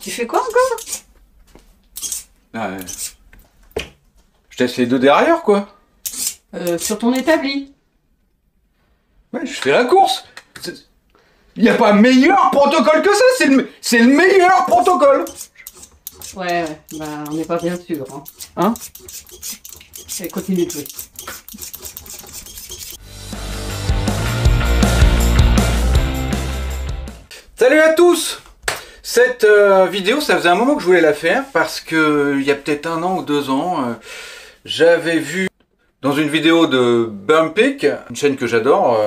Tu fais quoi encore? Je teste les deux dérailleurs, quoi. Sur ton établi. Ouais, je fais la course. Il n'y a pas meilleur protocole que ça, c'est le meilleur protocole. Ouais, bah on n'est pas bien sûr. Hein? Allez, continue de jouer. Salut à tous! Cette vidéo, ça faisait un moment que je voulais la faire parce que il y a peut-être 1 an ou 2 ans, j'avais vu dans une vidéo de Bumpik, une chaîne que j'adore,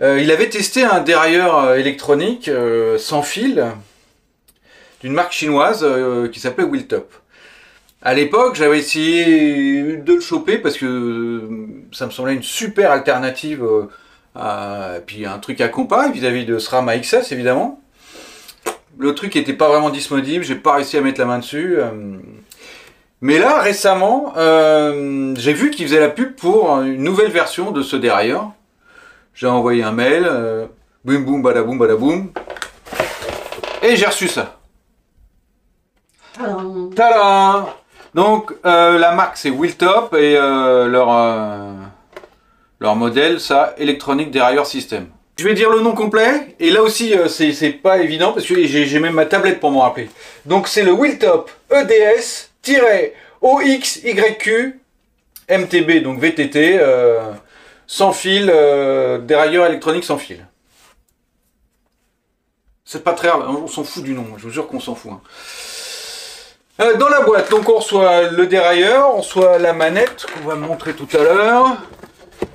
il avait testé un dérailleur électronique sans fil d'une marque chinoise qui s'appelait Wheeltop. À l'époque, j'avais essayé de le choper parce que ça me semblait une super alternative et puis un truc à comparer vis-à-vis de SRAM AXS évidemment. Le truc n'était pas vraiment disponible, j'ai pas réussi à mettre la main dessus. Mais là, récemment, j'ai vu qu'ils faisaient la pub pour une nouvelle version de ce dérailleur. J'ai envoyé un mail, boum boum badaboum badaboum, et j'ai reçu ça. Tadam. Tadam! Donc la marque c'est Wheeltop et leur modèle ça Electronic Derailleur System. Je vais dire le nom complet et là aussi c'est pas évident parce que j'ai même ma tablette pour m'en rappeler. Donc c'est le Wheeltop EDS-OXYQ MTB donc VTT sans fil dérailleur électronique sans fil. C'est pas très grave, on s'en fout du nom, je vous jure qu'on s'en fout. Hein. Dans la boîte, donc on reçoit le dérailleur, on reçoit la manette qu'on va me montrer tout à l'heure,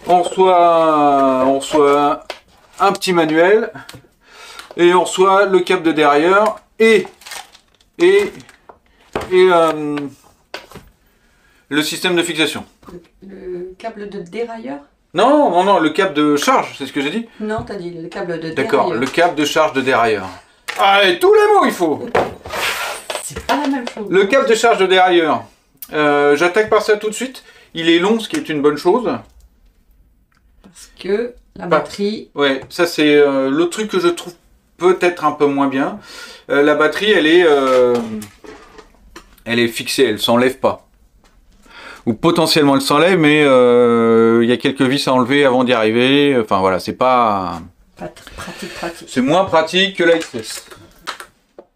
on reçoit un petit manuel et on reçoit le câble de dérailleur et le système de fixation. Le câble de dérailleur? Non, le câble de charge, c'est ce que j'ai dit? Non, t'as dit le câble de dérailleur. D'accord, le câble de charge de dérailleur. Allez, tous les mots il faut. C'est pas la même chose. Le câble de charge de dérailleur. J'attaque par ça tout de suite. Il est long, ce qui est une bonne chose. Parce que la batterie... Ouais, ça c'est l'autre truc que je trouve peut-être un peu moins bien. La batterie, elle est fixée, elle s'enlève pas. Ou potentiellement elle s'enlève, mais il y a quelques vis à enlever avant d'y arriver. Enfin voilà, c'est pas... Pas pratique. C'est moins pratique que la XS.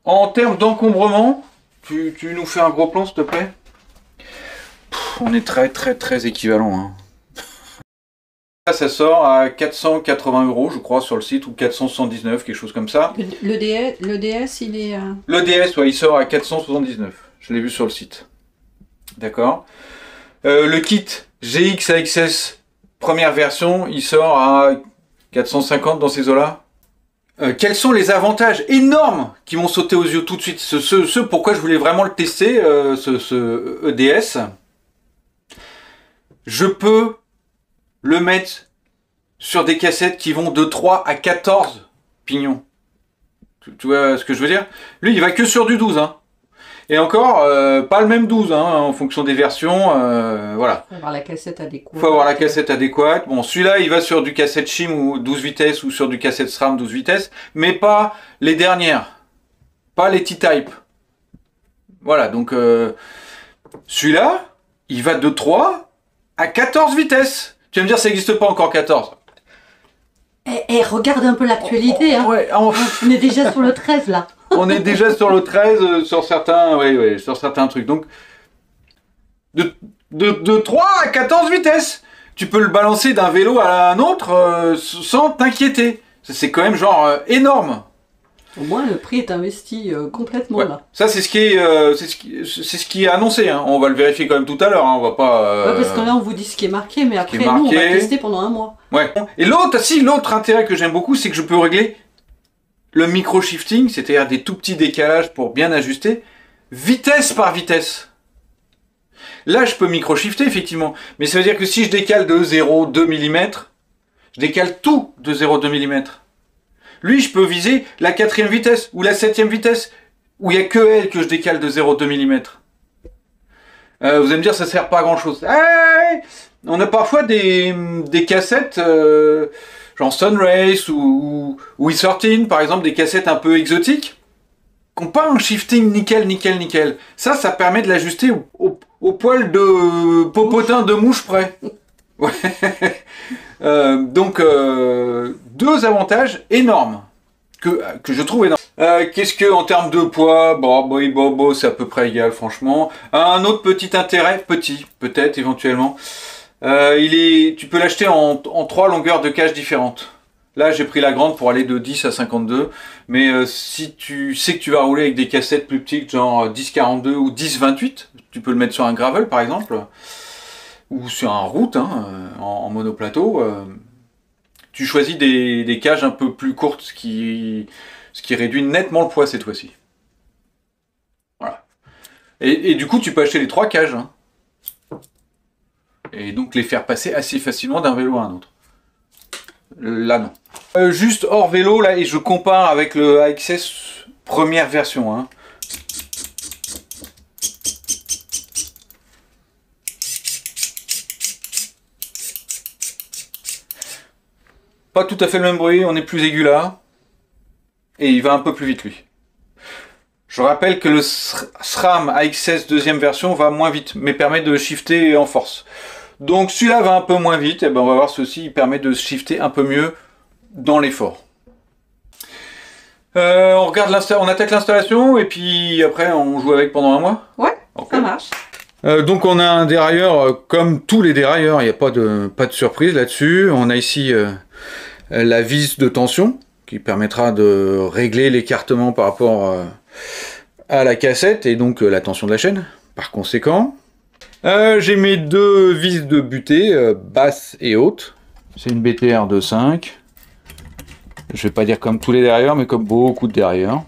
En termes d'encombrement, tu nous fais un gros plan s'il te plaît? On est très équivalent. Hein. Ça sort à 480 € je crois sur le site, ou 479, quelque chose comme ça. Le DS il est... Le DS, ouais, il sort à 479. Je l'ai vu sur le site. D'accord. Le kit GX AXS première version, il sort à 450 dans ces eaux-là. Quels sont les avantages énormes qui m'ont sauté aux yeux tout de suite, ce pourquoi je voulais vraiment le tester, ce EDS. Je peux le mettre sur des cassettes qui vont de 3 à 14 pignons. Tu vois ce que je veux dire? Lui, il va que sur du 12. Hein. Et encore, pas le même 12, hein, en fonction des versions. Voilà. Faut avoir la cassette adéquate. Faut avoir la cassette adéquate. Bon, celui-là, il va sur du cassette Shim ou 12 vitesses ou sur du cassette SRAM 12 vitesses, mais pas les dernières. Pas les T-Type. Voilà, donc celui-là, il va de 3 à 14 vitesses. Tu vas me dire, ça n'existe pas encore 14. Regarde un peu l'actualité. Hein. Ouais, on est déjà sur le 13 là. On est déjà sur le 13, sur certains trucs. Donc, de 3 à 14 vitesses. Tu peux le balancer d'un vélo à un autre sans t'inquiéter. C'est quand même genre énorme. Au moins, le prix est investi complètement là. Ça, c'est ce qui est annoncé. Hein. On va le vérifier quand même tout à l'heure. Hein. On va pas. Ouais, parce que là, on vous dit ce qui est marqué, mais après, nous, on va tester pendant 1 mois. Ouais. Et l'autre intérêt que j'aime beaucoup, c'est que je peux régler le micro-shifting, c'est-à-dire des tout petits décalages pour bien ajuster, vitesse par vitesse. Là, je peux micro-shifter, effectivement. Mais ça veut dire que si je décale de 0,2 mm, je décale tout de 0,2 mm. Lui, je peux viser la 4e vitesse ou la 7e vitesse, où il n'y a que elle que je décale de 0,2 mm. Vous allez me dire, ça sert pas à grand-chose. On a parfois des cassettes... genre Sunrace ou We13 par exemple, des cassettes un peu exotiques qui n'ont pas un shifting nickel. Ça permet de l'ajuster au poil de popotin de mouche près. Ouais. Donc, deux avantages énormes que je trouve énormes. Qu'est-ce que, en termes de poids, bon, c'est à peu près égal, franchement. Un autre petit intérêt, peut-être, éventuellement. Tu peux l'acheter en 3 longueurs de cage différentes. Là, j'ai pris la grande pour aller de 10 à 52. Mais si tu sais que tu vas rouler avec des cassettes plus petites, genre 10-42 ou 10-28, tu peux le mettre sur un gravel, par exemple, ou sur un route, hein, en monoplateau. Tu choisis des cages un peu plus courtes, ce qui réduit nettement le poids cette fois-ci. Voilà. Et du coup, tu peux acheter les 3 cages. Hein. Et donc les faire passer assez facilement d'un vélo à un autre. Là, non. Juste hors vélo, là, et je compare avec le AXS première version. Hein. Pas tout à fait le même bruit, on est plus aigu là. Et il va un peu plus vite, lui. Je rappelle que le SRAM AXS deuxième version va moins vite, mais permet de shifter en force. Donc celui-là va un peu moins vite, et ben on va voir ceci, il permet de shifter un peu mieux dans l'effort. On attaque l'installation et puis après on joue avec pendant un mois. Ouais, okay. Ça marche. Donc on a un dérailleur comme tous les dérailleurs, il n'y a pas de surprise là-dessus. On a ici la vis de tension qui permettra de régler l'écartement par rapport à la cassette et donc la tension de la chaîne par conséquent. J'ai mes 2 vis de butée, basse et haute. C'est une BTR de 5. Je vais pas dire comme tous les dérailleurs, mais comme beaucoup de dérailleurs.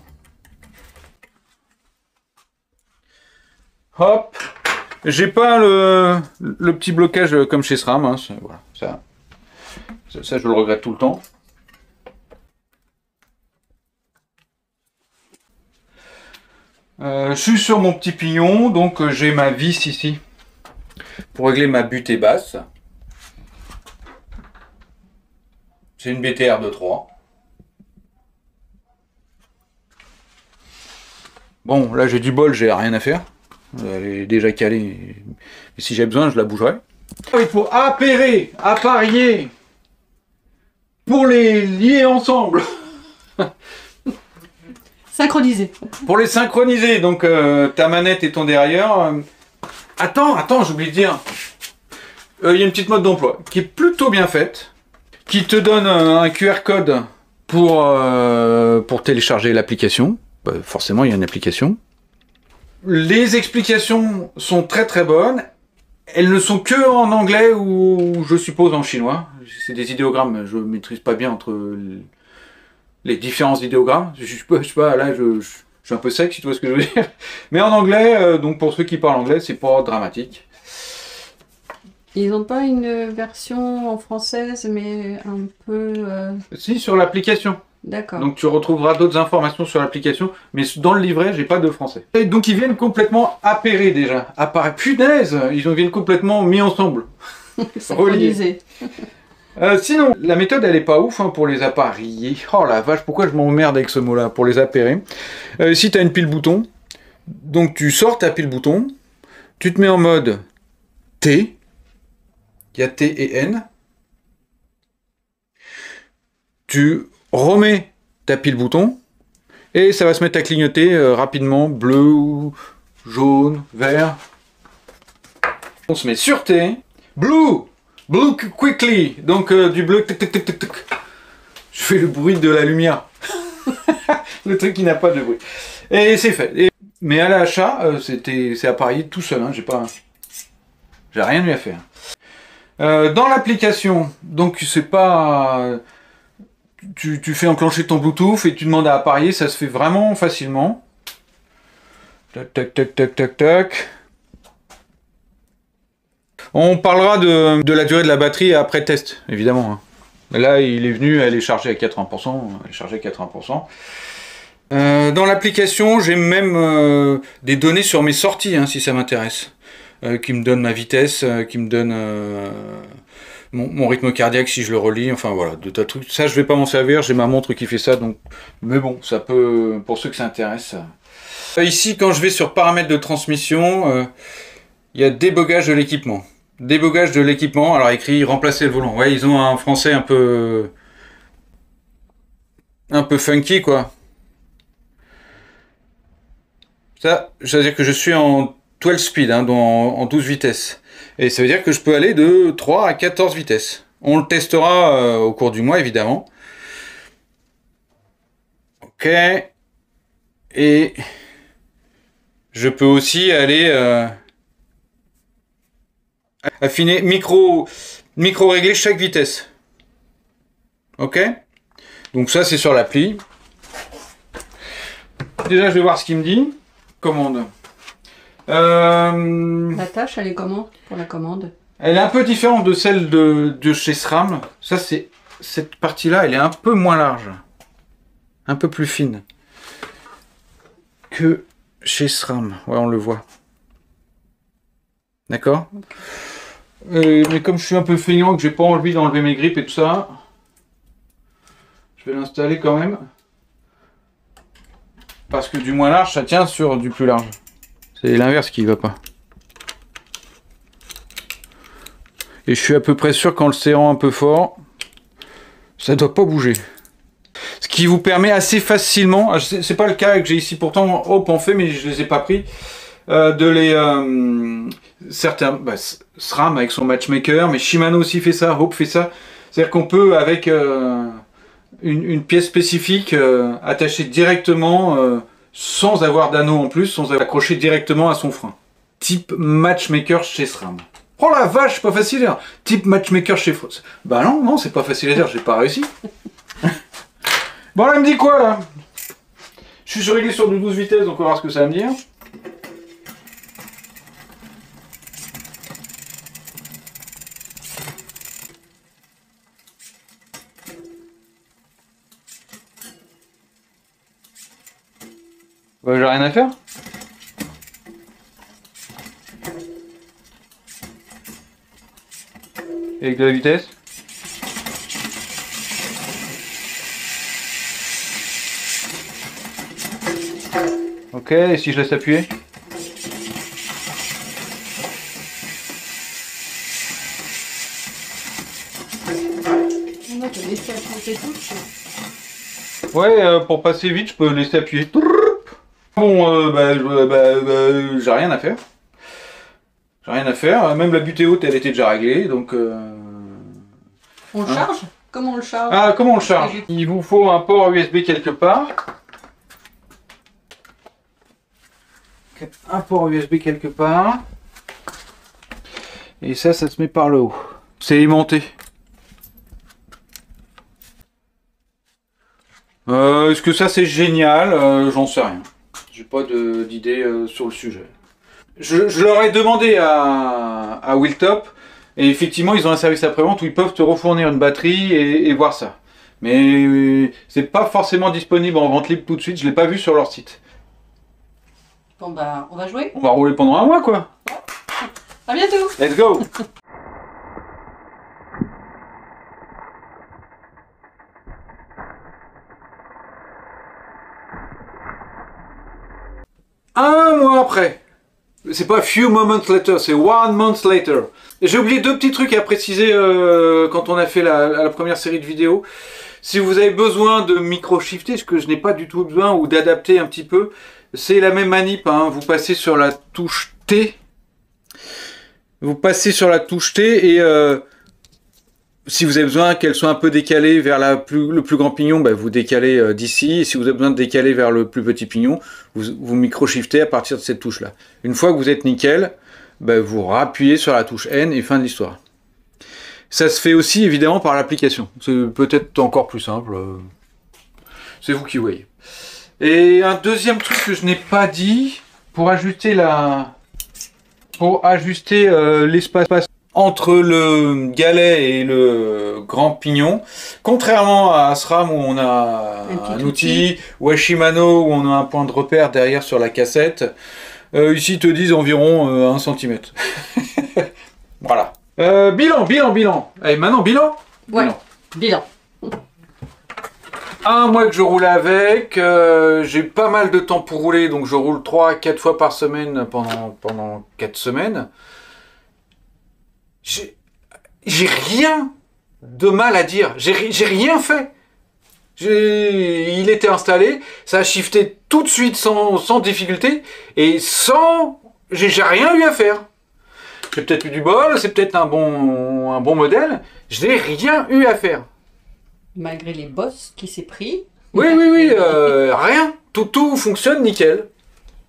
Hop. J'ai pas le petit blocage comme chez SRAM. Hein. Voilà, ça, je le regrette tout le temps. Je suis sur mon petit pignon, donc j'ai ma vis ici pour régler ma butée basse. C'est une BTR de 3. Bon, là j'ai du bol, j'ai rien à faire. Elle est déjà calée. Et si j'ai besoin, je la bougerai. Il faut appairer, apparier pour les lier ensemble. Synchroniser. Pour les synchroniser, donc ta manette et ton dérailleur. Attends, j'ai oublié de dire. Il y a une petite mode d'emploi qui est plutôt bien faite, qui te donne un QR code pour télécharger l'application. Forcément, il y a une application. Les explications sont très très bonnes. Elles ne sont que en anglais ou je suppose en chinois. C'est des idéogrammes, je ne maîtrise pas bien entre les différents idéogrammes. Je sais pas, là je suis un peu sec si tu vois ce que je veux dire. Mais en anglais, donc pour ceux qui parlent anglais, c'est pas dramatique. Ils n'ont pas une version en française, mais un peu... Si, sur l'application. D'accord. Donc tu retrouveras d'autres informations sur l'application, mais dans le livret, j'ai pas de français. Et donc ils viennent complètement appairés déjà. Punaise, ils viennent complètement mis ensemble. Synchronisés. Sinon, la méthode elle est pas ouf hein, pour les appareiller. Oh la vache, pourquoi je m'emmerde avec ce mot-là, pour les appairer. Si tu as une pile bouton, donc tu sors ta pile bouton, tu te mets en mode T, il y a T et N. Tu remets ta pile bouton et ça va se mettre à clignoter rapidement, bleu, jaune, vert. On se met sur T, blue quickly, donc du bleu, tic, tic, tic, tic, tic. Je fais le bruit de la lumière, le truc qui n'a pas de bruit. Et c'est fait. Mais à l'achat, c'est appareillé tout seul, hein, j'ai rien eu à faire. Dans l'application, donc c'est pas... Tu fais enclencher ton Bluetooth et tu demandes à appareiller, ça se fait vraiment facilement. Tac, tac, tac, tac, tac, tac. On parlera de la durée de la batterie après test, évidemment. Là, il est venu, elle est chargée à 80%. Elle est chargée à 80%. Dans l'application, j'ai même des données sur mes sorties, hein, si ça m'intéresse. Qui me donne ma vitesse, qui me donne mon rythme cardiaque si je le relis, enfin voilà, de tas de trucs. Ça, je vais pas m'en servir, j'ai ma montre qui fait ça, donc... Mais bon, ça peut... Pour ceux que ça intéresse... Ici, quand je vais sur paramètres de transmission, il y a débogage de l'équipement. Débogage de l'équipement, alors écrit remplacer le volant. Ouais, ils ont un français un peu funky, quoi. Ça veut dire que je suis en 12 speed, hein, en 12 vitesses. Et ça veut dire que je peux aller de 3 à 14 vitesses. On le testera au cours du mois, évidemment. Ok. Et je peux aussi aller affiner, micro-régler chaque vitesse. Ok. Donc ça, c'est sur l'appli. Déjà, je vais voir ce qu'il me dit. Commande. La tâche, elle est comment pour la commande? Elle est un peu différente de celle de chez SRAM. Ça, c'est cette partie-là, elle est un peu moins large. Un peu plus fine. Que chez SRAM. Ouais, on le voit. D'accord? Mais comme je suis un peu feignant, que j'ai pas envie d'enlever mes grippes et tout ça, je vais l'installer quand même. Parce que du moins large, ça tient sur du plus large. C'est l'inverse qui va pas. Et je suis à peu près sûr qu'en le serrant un peu fort, ça doit pas bouger. Ce qui vous permet assez facilement, c'est pas le cas que j'ai ici pourtant, Hope en fait, mais je les ai pas pris, de les... certains, SRAM avec son matchmaker, mais Shimano aussi fait ça, Hope fait ça. C'est-à-dire qu'on peut, avec une pièce spécifique, attacher directement, sans avoir d'anneau en plus, sans accrocher directement à son frein. Type matchmaker chez SRAM. Oh la vache, c'est pas facile à dire. Type matchmaker chez Frost. Bah non, c'est pas facile à dire, j'ai pas réussi. Bon, là, il me dit quoi, là? Je suis réglé sur du 12 vitesses, donc on va voir ce que ça va me dire. Bah, j'ai rien à faire. Avec de la vitesse. Ok, et si je laisse appuyer? On peut laisser appuyer tout. Ouais, pour passer vite, je peux laisser appuyer. Bon, j'ai rien à faire. J'ai rien à faire. Même la butée haute, elle était déjà réglée, donc... On le charge? Comment on le charge? Ah, comment on le charge? Il vous faut un port USB quelque part. Un port USB quelque part. Et ça se met par le haut. C'est aimanté. Est-ce que ça c'est génial? J'en sais rien. J'ai pas d'idée sur le sujet. Je leur ai demandé à Wheeltop, et effectivement ils ont un service après-vente où ils peuvent te refournir une batterie et voir ça. Mais c'est pas forcément disponible en vente libre tout de suite, je l'ai pas vu sur leur site. Bon bah, on va jouer. On va rouler pendant un mois quoi. À bientôt. Let's go. Un mois après. C'est pas few moments later, c'est 1 month later. J'ai oublié deux petits trucs à préciser quand on a fait la première série de vidéos. Si vous avez besoin de micro-shifter, ce que je n'ai pas du tout besoin, ou d'adapter un petit peu, c'est la même manip, hein. Vous passez sur la touche T. Vous passez sur la touche T et si vous avez besoin qu'elle soit un peu décalée vers le plus grand pignon, bah, vous décalez d'ici. Et si vous avez besoin de décaler vers le plus petit pignon, vous micro-shiftez à partir de cette touche-là. Une fois que vous êtes nickel, bah, vous rappuyez sur la touche N et fin de l'histoire. Ça se fait aussi évidemment par l'application. C'est peut-être encore plus simple. C'est vous qui voyez. Et un deuxième truc que je n'ai pas dit, pour ajuster l'espace entre le galet et le grand pignon, contrairement à SRAM où on a un outil, ou à Shimano où on a un point de repère derrière sur la cassette, ici ils te disent environ 1 cm. Voilà. Bilan. Allez, maintenant, bilan. Ouais, bilan. Un mois que je roule avec, j'ai pas mal de temps pour rouler, donc je roule 3 à 4 fois par semaine pendant 4 semaines. J'ai rien de mal à dire, j'ai rien fait. Il était installé, ça a shifté tout de suite sans difficulté, et j'ai rien eu à faire. J'ai peut-être eu du bol, c'est peut-être un bon modèle, je n'ai rien eu à faire. Malgré les bosses qui s'est pris. Oui, rien. Tout fonctionne nickel.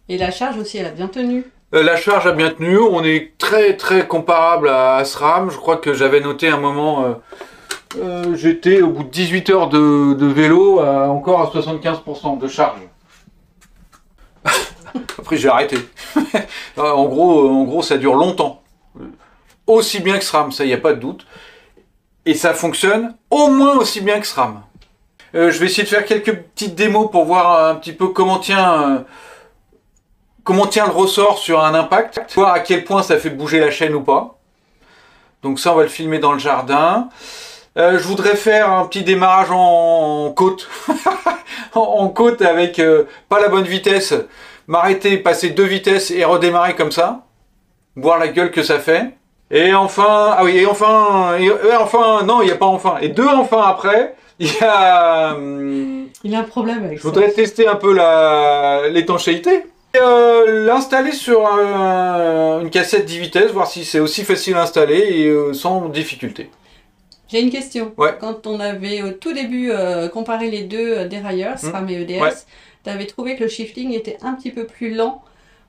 Et la charge aussi, elle a bien tenu. La charge a bien tenu. On est très comparable à SRAM. Je crois que j'avais noté un moment, j'étais au bout de 18 heures de vélo encore à 75% de charge. Après j'ai arrêté. En gros, ça dure longtemps. Aussi bien que SRAM, ça y a pas de doute. Et ça fonctionne au moins aussi bien que SRAM. Je vais essayer de faire quelques petites démos pour voir un petit peu comment tient le ressort sur un impact, voir à quel point ça fait bouger la chaîne ou pas. Donc ça, on va le filmer dans le jardin. Je voudrais faire un petit démarrage en côte. En côte avec pas la bonne vitesse. M'arrêter, passer 2 vitesses et redémarrer comme ça. Voir la gueule que ça fait. Et enfin, non, il n'y a pas enfin. Et 2 enfin après, il y a... Il a un problème avec Je voudrais tester un peu l'étanchéité. L'installer sur une cassette 10 vitesses, voir si c'est aussi facile à installer et sans difficulté. J'ai une question. Ouais. Quand on avait au tout début comparé les deux dérailleurs, SRAM et EDS, ouais. tu avais trouvé que le shifting était un petit peu plus lent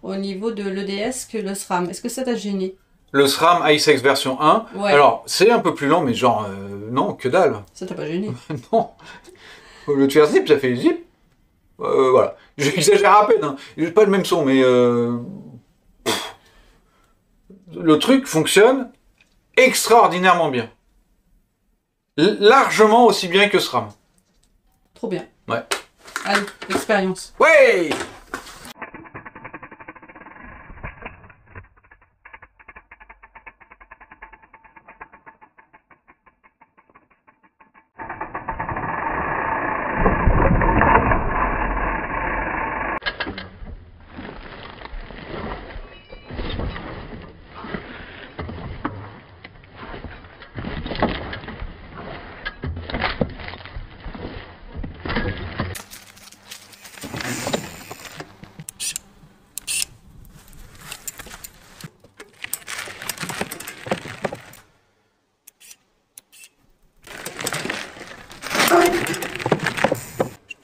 au niveau de l'EDS que le SRAM. Est-ce que ça t'a gêné? Le SRAM ICE version 1, Ouais. alors c'est un peu plus lent, mais genre, non, que dalle. Ça t'a pas gêné? Non. Au lieu de faire zip, ça fait zip. Voilà. J'exagère à peine, hein. J'ai pas le même son, mais le truc fonctionne extraordinairement bien. Largement aussi bien que SRAM. Trop bien. Ouais. Allez, expérience. Ouais.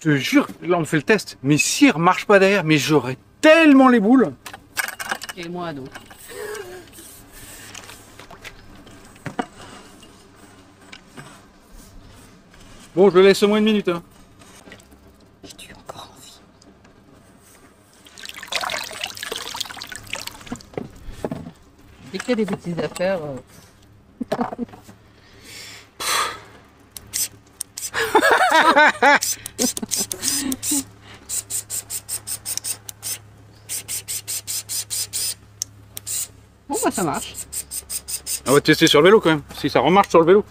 Je te jure, là on fait le test, mais si il marche pas derrière, mais j'aurais tellement les boules. Et moi, donc. Bon, je le laisse au moins une minute. Hein. J'ai encore envie. Dès qu'il y a des petites affaires... Bon bah ça marche. On va tester sur le vélo quand même, si ça remarche sur le vélo.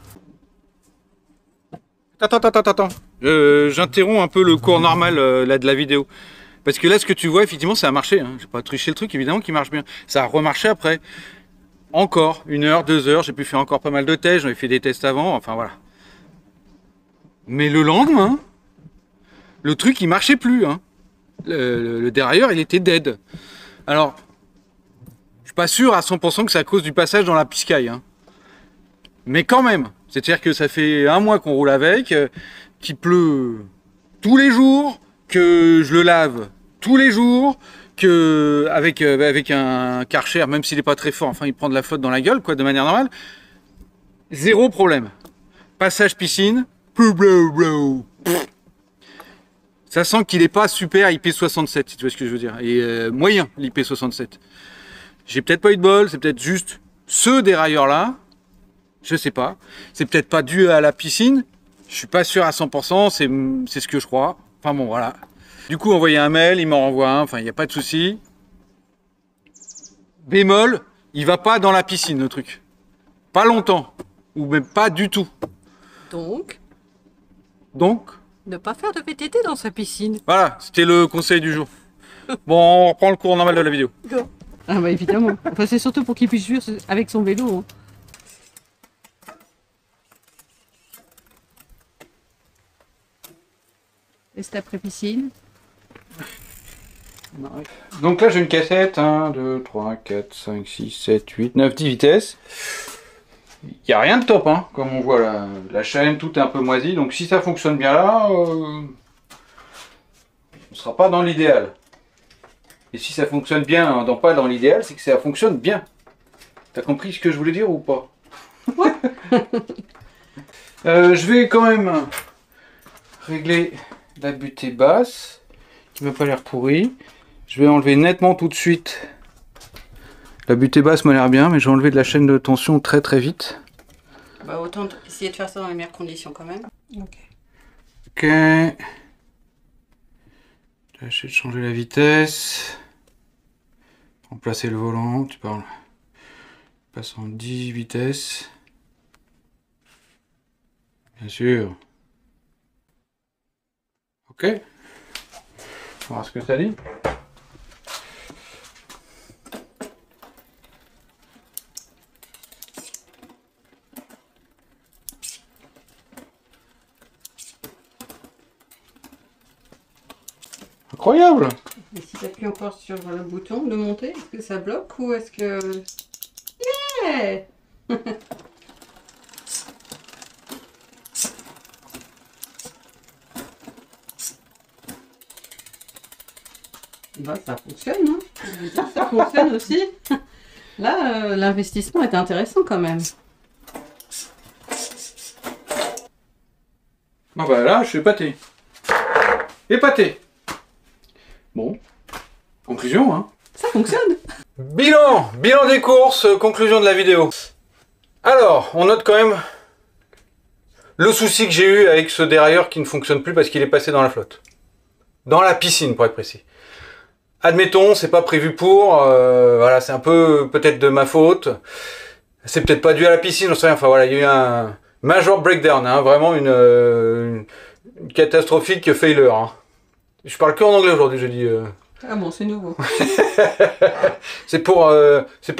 Attends. J'interromps un peu le cours normal là, de la vidéo. Parce que là, ce que tu vois, effectivement, ça a marché. Hein. J'ai pas triché le truc, évidemment, qui marche bien. Ça a remarché après. Encore, 1 heure, 2 heures. J'ai pu faire encore pas mal de tests. J'en ai fait des tests avant. Enfin, voilà. Mais le lendemain, le truc, il marchait plus. Hein. Le dérailleur, il était dead. Alors, je suis pas sûr à 100% que c'est à cause du passage dans la piscaille. Hein. Mais quand même. C'est-à-dire que ça fait 1 mois qu'on roule avec, qu'il pleut tous les jours, que je le lave tous les jours, que avec un Karcher, même s'il n'est pas très fort, enfin il prend de la flotte dans la gueule, quoi, de manière normale. 0 problème. Passage piscine, ça sent qu'il n'est pas super IP67, si tu vois ce que je veux dire. Et moyen, l'IP67. J'ai peut-être pas eu de bol, c'est peut-être juste ce dérailleur-là. Je sais pas. C'est peut-être pas dû à la piscine. Je suis pas sûr à 100%, c'est ce que je crois. Enfin bon, voilà. Du coup, envoyer un mail, il m'en renvoie un, enfin, il n'y a pas de souci. Bémol, il va pas dans la piscine, le truc. Pas longtemps. Ou même pas du tout. Donc, Donc, ne pas faire de VTT dans sa piscine. voilà, c'était le conseil du jour. Bon, on reprend le cours normal de la vidéo. Ah bah évidemment. Enfin, c'est surtout pour qu'il puisse jouer avec son vélo. Hein. Et c'est après piscine. Donc là j'ai une cassette, 1, 2, 3, 4, 5, 6, 7, 8, 9, 10 vitesses. Il n'y a rien de top, hein. Comme on voit la chaîne, tout est un peu moisi. Donc si ça fonctionne bien là, on ne sera pas dans l'idéal. Et si ça fonctionne bien, pas dans l'idéal, c'est que ça fonctionne bien. T'as compris ce que je voulais dire ou pas? Ouais. Je vais quand même régler la butée basse, qui ne m'a pas l'air pourrie. Je vais enlever nettement tout de suite. La butée basse m'a l'air bien, mais je vais enlever de la chaîne de tension très très vite. Bah autant essayer de faire ça dans les meilleures conditions quand même. Ok. Ok. Je vais essayer de changer la vitesse. Remplacer le volant, tu parles. Passe en 10 vitesses. Bien sûr. Ok. On va voir ce que ça dit. Incroyable! Et si tu appuies encore sur le bouton de monter, est-ce que ça bloque ou est-ce que... Yeah. Bah ça fonctionne, hein. Ça fonctionne aussi. Là, l'investissement est intéressant quand même. Ah bah là, je suis épaté. Épaté. Bon. Conclusion, hein. Ça fonctionne. Bilan des courses, conclusion de la vidéo. Alors, on note quand même le souci que j'ai eu avec ce dérailleur qui ne fonctionne plus parce qu'il est passé dans la flotte. Dans la piscine, pour être précis. Admettons, c'est pas prévu pour, voilà, c'est un peu peut-être de ma faute. C'est peut-être pas dû à la piscine, on sait rien. Enfin voilà, il y a eu un major breakdown, hein, vraiment une catastrophique failure. Hein. Je parle que en anglais aujourd'hui, je dis. Ah bon, c'est nouveau. c'est pour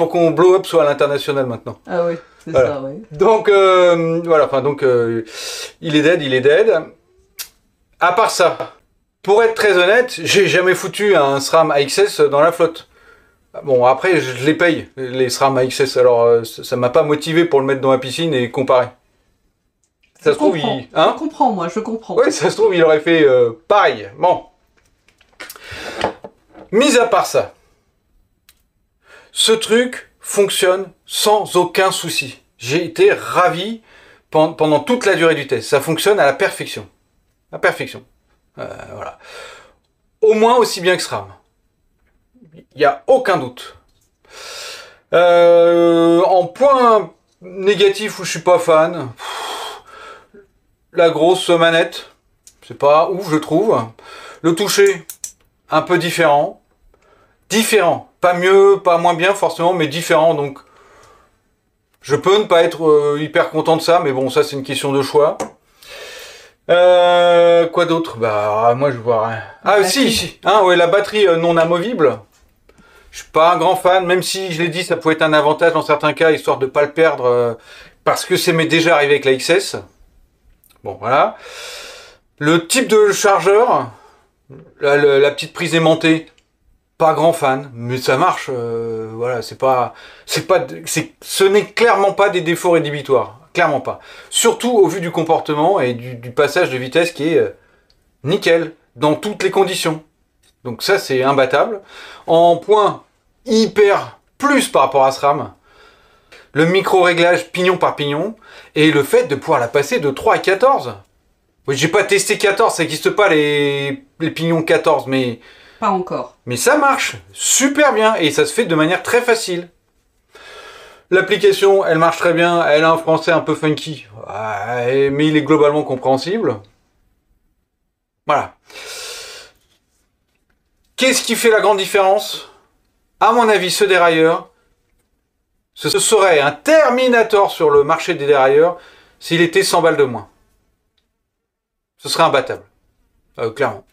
qu'on blow up soit à l'international maintenant. Ah oui, c'est voilà. ça, oui. Donc voilà, enfin donc il est dead. À part ça, pour être très honnête, j'ai jamais foutu un SRAM AXS dans la flotte. Bon après je les paye les SRAM AXS, alors ça m'a pas motivé pour le mettre dans la piscine et comparer. Ça se trouve il, hein? Je comprends moi, je comprends. Ouais, ça se trouve il aurait fait pareil. Bon. Mis à part ça, ce truc fonctionne sans aucun souci. J'ai été ravi pendant toute la durée du test. Ça fonctionne à la perfection. À la perfection. Voilà. Au moins aussi bien que SRAM. Il n'y a aucun doute. En point négatif où je suis pas fan, la grosse manette, c'est pas ouf je trouve. Le toucher, un peu différent. Différent, pas mieux, pas moins bien forcément, mais différent, donc je peux ne pas être hyper content de ça, mais bon, ça c'est une question de choix. Quoi d'autre? Bah, moi je vois rien. Ah si, hein, ouais, la batterie non amovible. Je suis pas un grand fan, même si je l'ai dit, ça pouvait être un avantage dans certains cas, histoire de pas le perdre, parce que ça m'est déjà arrivé avec la XS. Bon, voilà. Le type de chargeur, la petite prise aimantée. Pas grand fan, mais ça marche. Voilà, ce n'est clairement pas des défauts rédhibitoires, clairement pas. Surtout au vu du comportement et du passage de vitesse qui est nickel dans toutes les conditions. Donc ça c'est imbattable. En point hyper plus par rapport à SRAM, le micro réglage pignon par pignon et le fait de pouvoir la passer de 3 à 14. Oui, j'ai pas testé 14, ça n'existe pas les pignons 14, mais pas encore. Mais ça marche super bien et ça se fait de manière très facile. L'application, elle marche très bien, elle a un français un peu funky, mais il est globalement compréhensible. Voilà. Qu'est-ce qui fait la grande différence? À mon avis, ce dérailleur, Ce serait un Terminator sur le marché des dérailleurs s'il était 100 balles de moins. Ce serait imbattable. Clairement.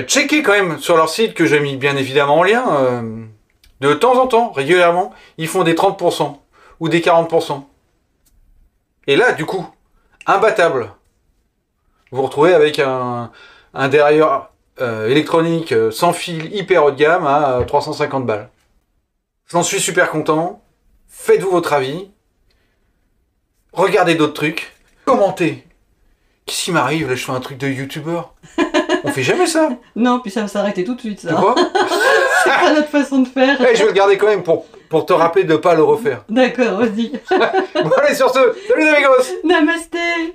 Checkez quand même sur leur site, que j'ai mis bien évidemment en lien, de temps en temps, régulièrement, ils font des 30% ou des 40%. Et là, du coup, imbattable. Vous vous retrouvez avec un dérailleur électronique sans fil hyper haut de gamme à 350 balles. J'en suis super content. Faites-vous votre avis. Regardez d'autres trucs. Commentez. Qu'est-ce qui m'arrive là? Je fais un truc de youtubeur. On fait jamais ça. Non, puis ça va s'arrêter tout de suite, ça. Tu vois? C'est pas notre façon de faire. Je vais le garder quand même pour te rappeler de ne pas le refaire. D'accord, vas-y. Bon allez, sur ce, salut les amigos. Namasté.